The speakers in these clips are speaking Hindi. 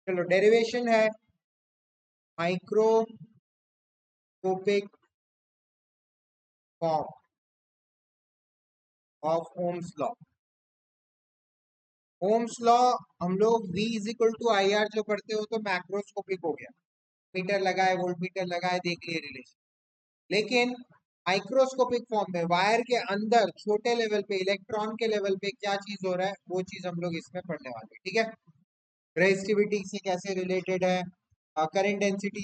चलो डेरिवेशन है microscopic form of Ohm's law. Ohm's law हम लोग V is equal to I R जो पढ़ते हो तो मैक्रोस्कोपिक हो गया, मीटर लगाए वोल्ट मीटर लगाए देख लिए रिलेशन। लेकिन माइक्रोस्कोपिक फॉर्म में वायर के अंदर छोटे लेवल पे इलेक्ट्रॉन के लेवल पे क्या चीज हो रहा है वो चीज हम लोग इसमें पढ़ने वाले हैं, ठीक है। रेजिस्टिविटी से कैसे रिलेटेड है, करंट डेंसिटी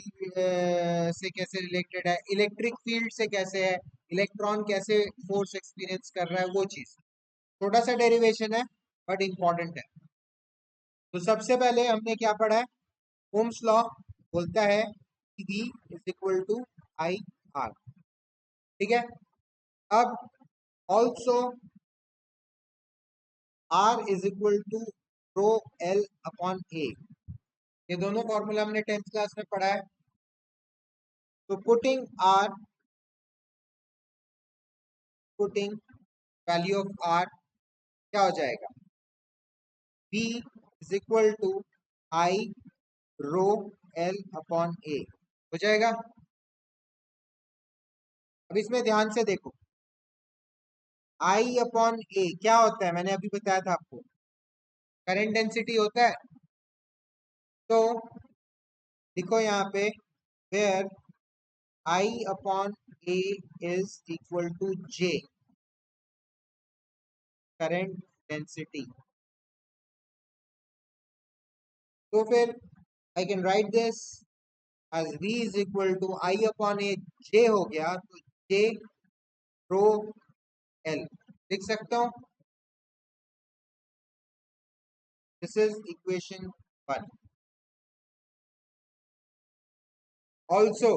से कैसे रिलेटेड है, इलेक्ट्रिक फील्ड से कैसे है, इलेक्ट्रॉन कैसे फोर्स एक्सपीरियंस कर रहा है, वो चीज छोटा सा डेरिवेशन है बट इंपॉर्टेंट है। तो सबसे पहले हमने क्या पढ़ा है, ओम्स लॉ बोलता है कि V is equal to I R, ठीक है। अब also R is equal to rho L upon A, ये दोनों फॉर्मूला हमने 10th क्लास में पढ़ा है। तो पुटिंग वैल्यू ऑफ R क्या हो जाएगा, V is equal to I rho L upon A हो जाएगा। अब इसमें ध्यान से देखो, आई अपॉन ए क्या होता है, मैंने अभी बताया था आपको, करंट डेंसिटी होता है। तो देखो यहाँ पे where I upon A is equal to J current density, तो फिर I can write this as V is equal to I upon A, J हो गया तो जे रो एल लिख सकता हूँ। This is equation 1। ऑल्सो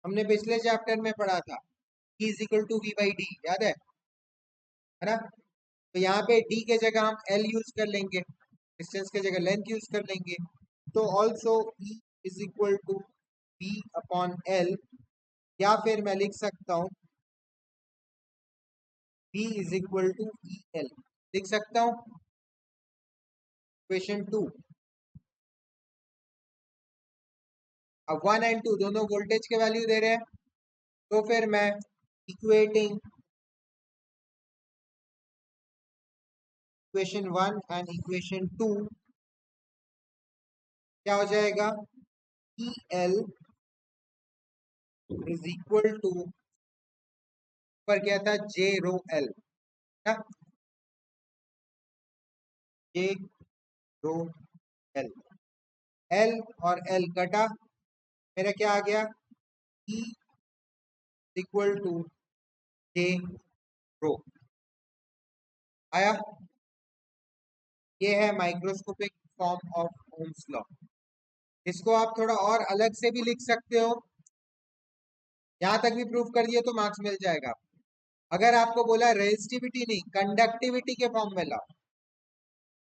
हमने पिछले चैप्टर में पढ़ा था E is equal to V by D, याद है ना। तो यहाँ पे D के जगह हम L यूज कर लेंगे, डिस्टेंस के जगह लेंथ यूज कर लेंगे। तो also E is equal to V upon L, या फिर मैं लिख सकता हूँ V is equal to E L, लिख सकता हूँ। क्वेश्चन 2, अब 1 एंड 2 दोनों वोल्टेज के वैल्यू दे रहे हैं, तो फिर मैं इक्वेटिंग इक्वेशन 1 एंड इक्वेशन 2 क्या हो जाएगा, E L is equal to, पर क्या था, जे रो एल ना, जे रो एल, एल और एल कटा, मेरा क्या आ गया, ई इक्वल टू जे रो आया। ये है microscopic form of Ohm's law. इसको आप थोड़ा और अलग से भी लिख सकते हो, यहाँ तक भी प्रूफ कर दिए तो मार्क्स मिल जाएगा। अगर आपको बोला रेजिस्टिविटी नहीं, कंडक्टिविटी के फॉर्म में लाओ।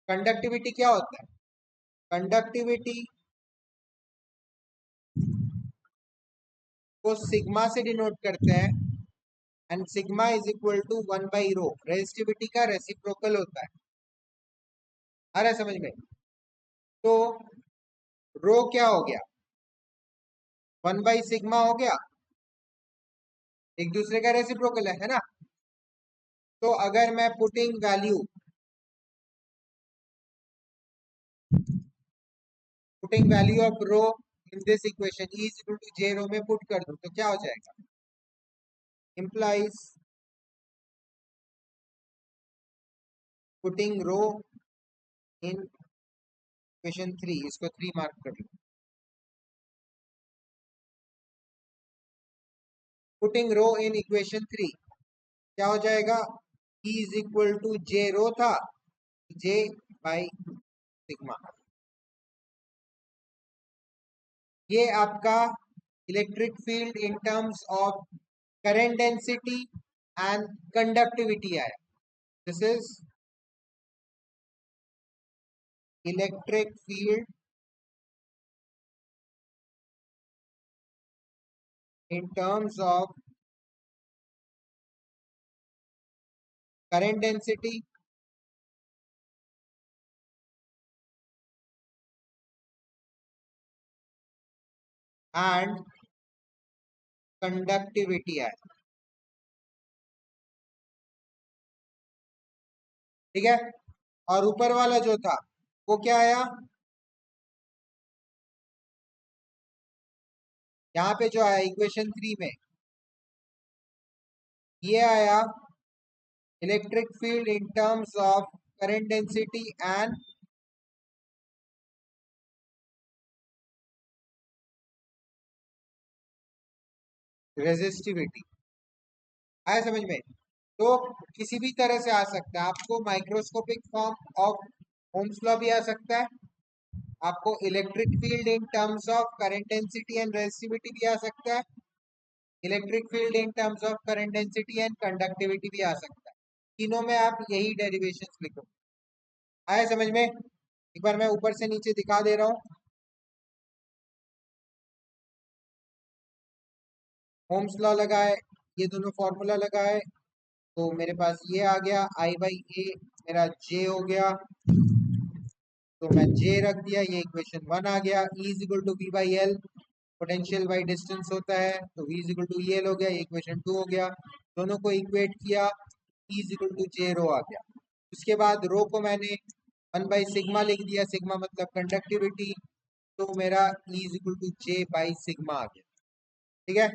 कंडक्टिविटी क्या होता है, कंडक्टिविटी को सिग्मा से डिनोट करते हैं, and sigma is equal to 1 by rho, resistivity का रेसिप्रोकल होता है। आ रहा है समझ में। तो रो क्या हो गया, 1 बाई सिग्मा हो गया, एक दूसरे का रेसिप्रोकल है ना। तो अगर मैं putting value of rho in this equation E is equal to J rho में पुट कर दूं तो क्या हो जाएगा, implies putting rho in equation 3, इसको 3 मार्क कर लो। पुटिंग रो इन इक्वेशन 3 क्या हो जाएगा, E is equal to J rho था, जे बाई सिग्मा। ये आपका electric field in terms of current density and conductivity आया। This is electric field in terms of current density and conductivity आया। ठीक है, और ऊपर वाला जो था वो क्या आया, यहाँ पे जो आया इक्वेशन 3 में ये आया electric field in terms of current density and resistivity. आया समझ में? तो किसी भी तरह से आ सकता है, आपको microscopic form of Ohm's law भी आ सकता है, आपको electric field in terms of current density and resistivity भी आ सकता है, electric field in terms of current density and conductivity भी आ सकता है। तीनों में आप यही डेरिवेशंस लिखो। आया समझ में? एक बार मैं ऊपर से नीचे दिखा दे रहा हूँ। ओम्स लॉ लगाए, ये दोनों फॉर्मूला लगाए, तो मेरे पास ये आ गया आई बाई ए, मेरा जे हो गया, तो मैं जे रख दिया, ये इक्वेशन 1 आ गया। E is equal to V by L, potential by distance होता है, तो V is equal to E L हो गया, ये इक्वेशन 2 हो गया। दोनों को इक्वेट किया, E is equal to J रो आ गया। उसके बाद रो को मैंने 1 बाई सिग्मा लिख दिया, सिग्मा मतलब कंडक्टिविटी, तो मेरा E is equal to J by sigma आ गया। ठीक है,